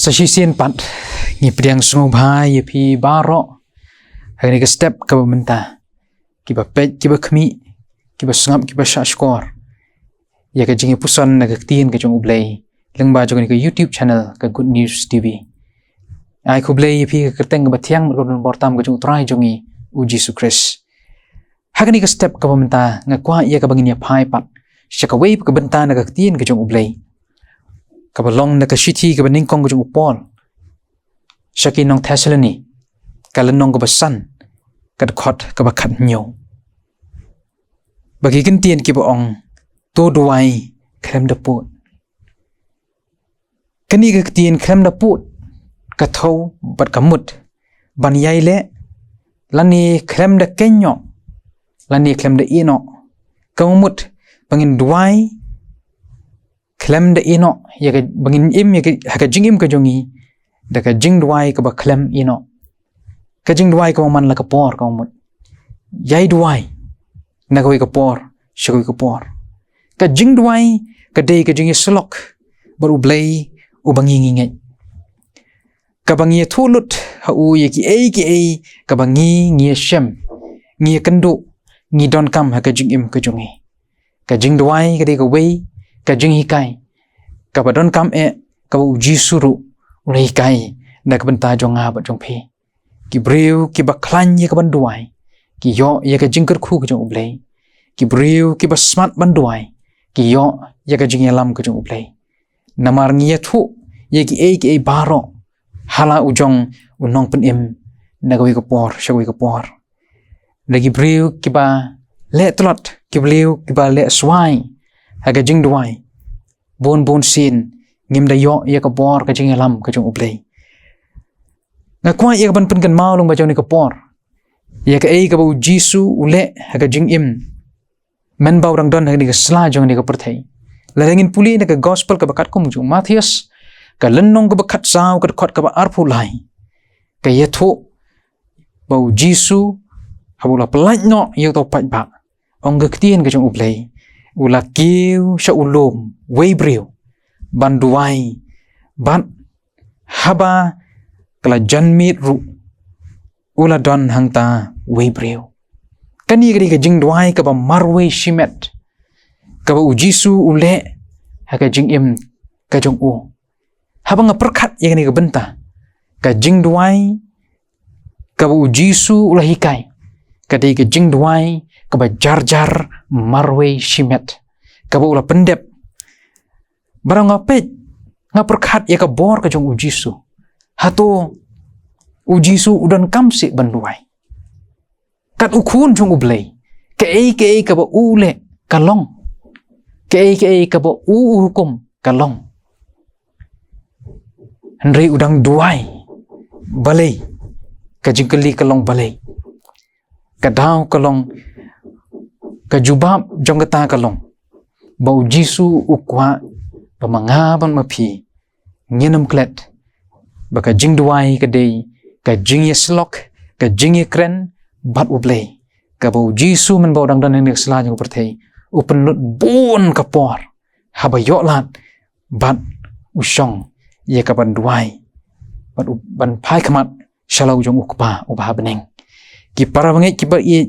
Sasisian pat ngi priang sungobha ye pi baro hagni ke step ka bamenta kiba pet kiba khmi kiba sngap kiba shashkor ya ka jingi pusan na gaktin ka jong ublay lengba jong ni ka YouTube channel ka Good News TV ai ko blay ye pi ka kerteng ka bathiang ko bortam ka jong try jongi u Jesus Christ hagni ka step ka bamenta ngakwa ya ka bangin ya phai pat shaka wave ka benta na gaktin ka jong ublay kabalong na kasiti kabaning kong kujung upol shaki nong Thessaloni kalanong kabasan kadkhot kabakhat nyo bagi kentian kibaong to duai krem daput kani kaktian krem daput kathau bat kamut ban yaile lani krem da kenyo lani krem da ino kamut bangin duai klem da ino ya ka bangin im ya ka jingim ka jongi da ka jing duai ka ba klem ino ka jing duai ka man la ka por ka mut yai duai na ka por shoi ka por ka jing duai ka dei ka jing slok baru blai u bangi ngi ka bangi thulut ha u ye ki ai ka bangi ngi shem ngi kendo ngi don kam ha ka jing im ka jongi ka jing duai ka dei ka wei ka jing hikai ka badon kam ka uji suru ulai hikai na ka benta jonga ba jong phi ki breu ki baklan ye ka banduai ki yo ye ka jingker khu ka jong ublai ki breu ki basmat banduai ki yo ye ka jing yalam ka jong ublai namar ngi thu ye ki ai baro hala ujong unong pen im na ka por shawi ka por lagi breu ki ba le tlot ki breu ki ba le swai haga jing duai bon sin ngim da yo ya ka por ka jing alam ka jong ublay nga kwa ya ban pen kan mau long ba jong ni ka por ya ka ei ka bu jisu ule haga jing im men ba rang don ha ni ka sla jong ni ka perthai la rangin puli na ka gospel ka bakat ko mu Matthias ka lennong ka bakat saw ka khot ka ba arpu lai ka ye tho ba jisu habula pelaj no ya to pat ba ong ga ktien ka jong ublay ula kiu sha ulum wei breu ban duai ban haba kala janmit ru ula don hangta wei breu kani gari ka jing duai ka ba marwe shimet ka ba ujisu ule ha ka jing im ka jong u haba nga perkhat ye ni ka benta ka jing duai ka ba ujisu ula hikai ka dei ka jing duai ka ba jar marwe shimet ka ba ula pendep barang ngapet ngaperkhat ya ka bor ka jong ujisu hato ujisu udan kamsi banduai kat ukun jong ublay ke ei ka ba ule kalong ke ei ka ba hukum kalong Henry udang duai balai ka jingkeli kalong balai kadau kalong kajubab jong kata kalong bau jisu ukwa pamangaban mapi nyenam klet baka jing duai kadei ka jing yeslok ka jing kren bat ublay ka bau jisu men bau dang dan nek sla jong perthei upen lut bon ka por haba yoklat bat usong ye ka ban duai ban pai khamat shalau jong ukpa ubah beneng ki para bangai ki ba i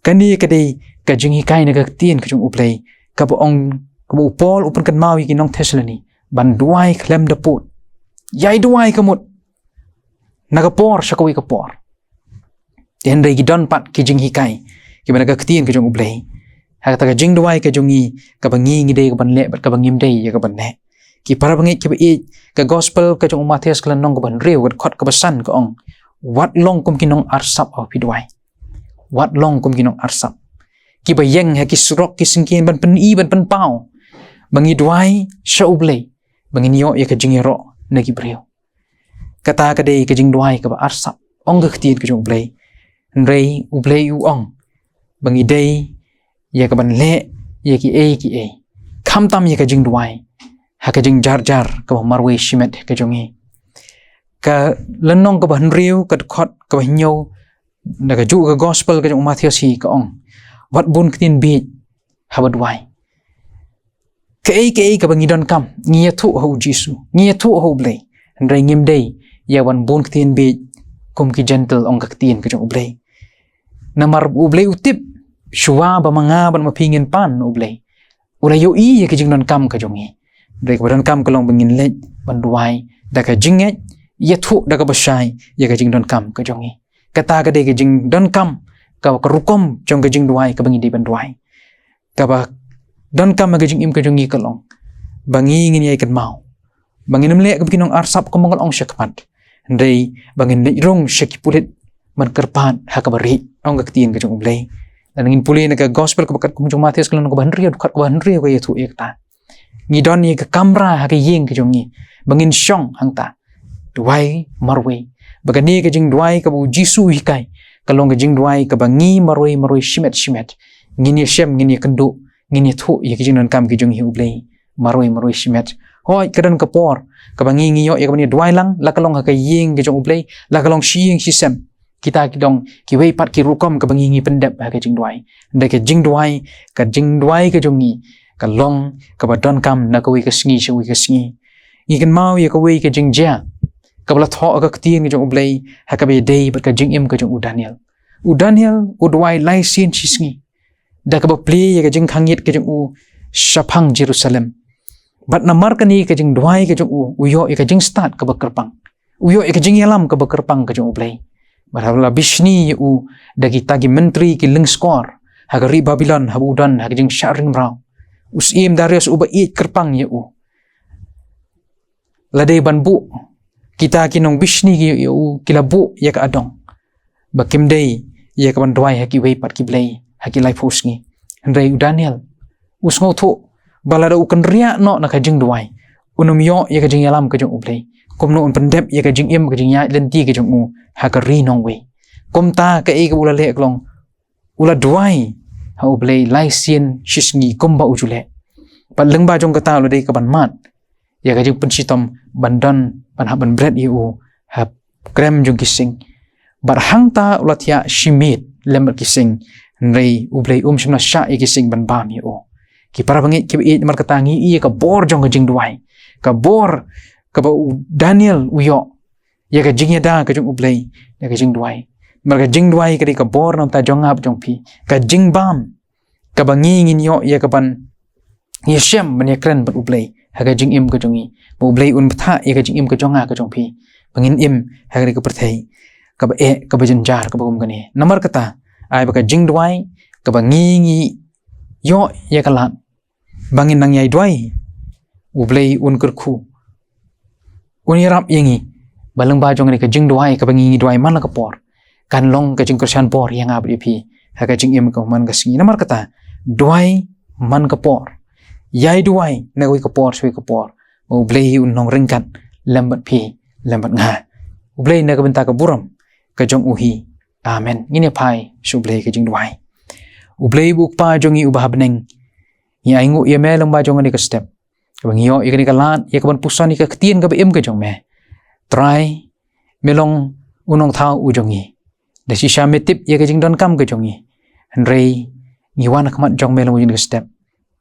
kani kadei ka jing hikai na ka tien ka jong ublay ka ba ong ka ba upol upen kan mawi ki nong Thessaloni ban duai klem daput yai duai kamut na ka por shakawi ka por den rei gi don pat ki jing hikai ki ba na ka tien ka jong ublay ha ka jing duai ka jongi ka ba ngi dei ka ban le bat ka ba ngim dei ya ka ban ne ki para bangi ki ba i ka gospel ka jong Matthias klan nong ka ban reu ka khot ka ba san ka ong wat long kum ki nong arsap au pi duai wat long kum ki nong arsap ki ba yeng ha ki surok ki singkin ban pen i ban pen pau bangi duai sha ublay bangin yo ya ka jing ro na ki breu kata ka dei ka jing duai ka ba arsap ong ga ktien ka jong ublay rei ublay u ong bangi dei ya ka ban le ya ki ei kham tam ya ka jing duai ha ka jing jar ka ba marwe shimet ka jongi ka lenong ka ba henriu ka khot ka ba nyo na ka ju ka gospel ka jong Matthias hi ka ong wat bun ktien bi ha ba duai ke ka ba ngidon kam ngia thu ho jisu ngia thu ho blay Rai ngim day ya wan bon ktien be kum ki gentle ong ka ktien ka jong ublay. Namar ublay utip shua ba manga ban mapingin pan ublay. Ulay yo i ya ki jing don kam ka jong i. Rai ka don kam ka long bangin lej ban duai da ka jinget ya thu da ka basai ya ka jing don kam ka jong i. Kata ka de ka jing don kam ka rukom jong ka jing duai ka bangin di ban duai. Ka ba don kam ka jing im ka jong i ka long. Bangi ngin ya ikan mau. Bangin mle ka bikinong arsap ka mangal ong syakmat. Rai bangin rong syaki pulit man kerpan ha ka bari ong ka ktien ka jong ublay. Dan ngin puli na ka gospel ka bakat kum jong Matius ka lang ka bahanriyo dukat ka bahanriyo ka yatu ta. Ngidon ni ka kamra ha ka yeng ka jong i. Bangin syong hang ta. Duai marway. Bagani ka jing duai ka bu Jisu hikay. Kalong ka jing duai ka bangi marway shimet. Ngin ya syem ngin ya kendu. Ngin ya thu ya ka jing don kam ka jong hi ublay. Maroi shimet. Hoi kadan kapor. Kabangi ngiyo ya kabani duai lang. Lakalong haka ying ka jong ublay. Lakalong shiying sisem. Kita kidong kiway pat ki rukom kabangi ngi pendep haka jing duai. Ndai ka jing duai ka jong ngi. Kalong kabadon kam na kaway ka sngi siya ka sngi. Ngikan mau ya kaway ka jing jia. Kabala tho ka ktien ka jong ublay. Haka bay day bat ka jing im ka jong Daniel. Daniel duai lai sin sisngi. Da kabapli ya ka jing khangit ka jong Shapang Jerusalem. Bat namar kani ka jing duai ka jong uyo ka jing start ka bakerpang. Uyo ka jing yalam ka bakerpang ka jong ublay. Barabla bishni u dagi tagi menteri ki lengskor. Hagari Babylon habudan hag jing sharing raw. Usim Darius uba iit kerpang u. Ladai banbu. Kita kinong bishni ki u kilabu ya ka adong. Bakim day ya ka ban duai haki way pat ki blay haki life hosngi. Hendrai Daniel. Usngau thu balada ukan ria no na ka jing duai unum yo ya ka jing yalam ka jong ublay kum no un pendep ya ka jing im ka jing ya lenti ka jong u ha ka ri nong we kum ta ka e ka ula le klong ula duai ha ublay lai sien shisngi kum ba ujule pat leng ba jong ka ta lo dei ka ban mat ya ka jing pensitom bandan ban ha ban bread yu ha krem jong kising bar hang ta ula tia shimit lember kising nrei ublay shimna sha e kising ban bam yu ki para bangit ki it mar katangi iya ka bor jong ka jing duai ka bor ka ba Daniel uyo ya ka jing da ka jong ublay ya ka jing duai mar ka jing duai ka bor nam ta jong ap jong pi ka jing bam ka bangi ngin yo ya ka ban ya shem ban ya kren ban ublay ha ka jing im ka jongi ba ublay un tha ya ka jing im ka jonga ka jong pi bangin im ha ka perthai ka ba e ka ba jar ka ba kum gani namar kata ai ba ka jing duai ka bangi ngi yo ya ka lat bangin nang yai duai ublay un kerku unirap yengi balang ba jong ni ka jing duai ka bangi duai man la ka por kan long ka jing kersan por yang ab pi ha ka jing im ka man ka singi namar kata duai man ka por yai duai na wi ka por sui ka por ublay un nong ringkat lambat pi lambat nga ublay na ka benta ka buram ka jong uhi amen ngini pai sublay ka jing duai ublay buk pa jongi ubah beneng ya ingu ya me lang ba jong ni ka step kabang yo ya ka lat ya ka ban pusan ni ka ktien ka im ka jong me try melong unong thau u jongi da si sha metip ya ka jing don kam ka jongi henrei ngiwan ka mat jong me lang u ka step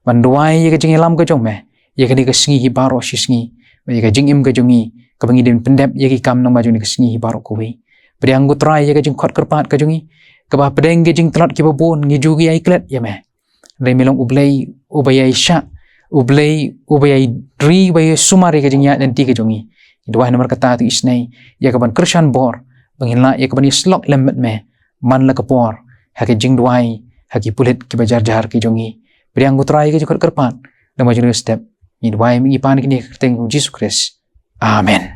ban duai ya ka jing lam ka jong me ya ka ni ka sngi hi baro si sngi ya ka jing im ka jongi ka bangi den pendep ya ki kam nang ba jong ni ka sngi hi baro ko we priang gu try ya ka jing khot kerpat ka jongi ka ba pedeng ge jing tlat ki babon ngi jugi ai klet ya me rei melong ublay ubaya isya ublay dri bay sumari ka jing ya dan ti ka jongi dua nomor kata tu isnai ya ka ban kersan bor bangin la ya ka ban islok lemmet me man la ka por ha ka jing duai ha ki pulit ki bajar jar ki jongi priang gu try ka jing khot kerpat dan ba jong step ni duai mi pan ki ni kerteng Jesus Christ amen.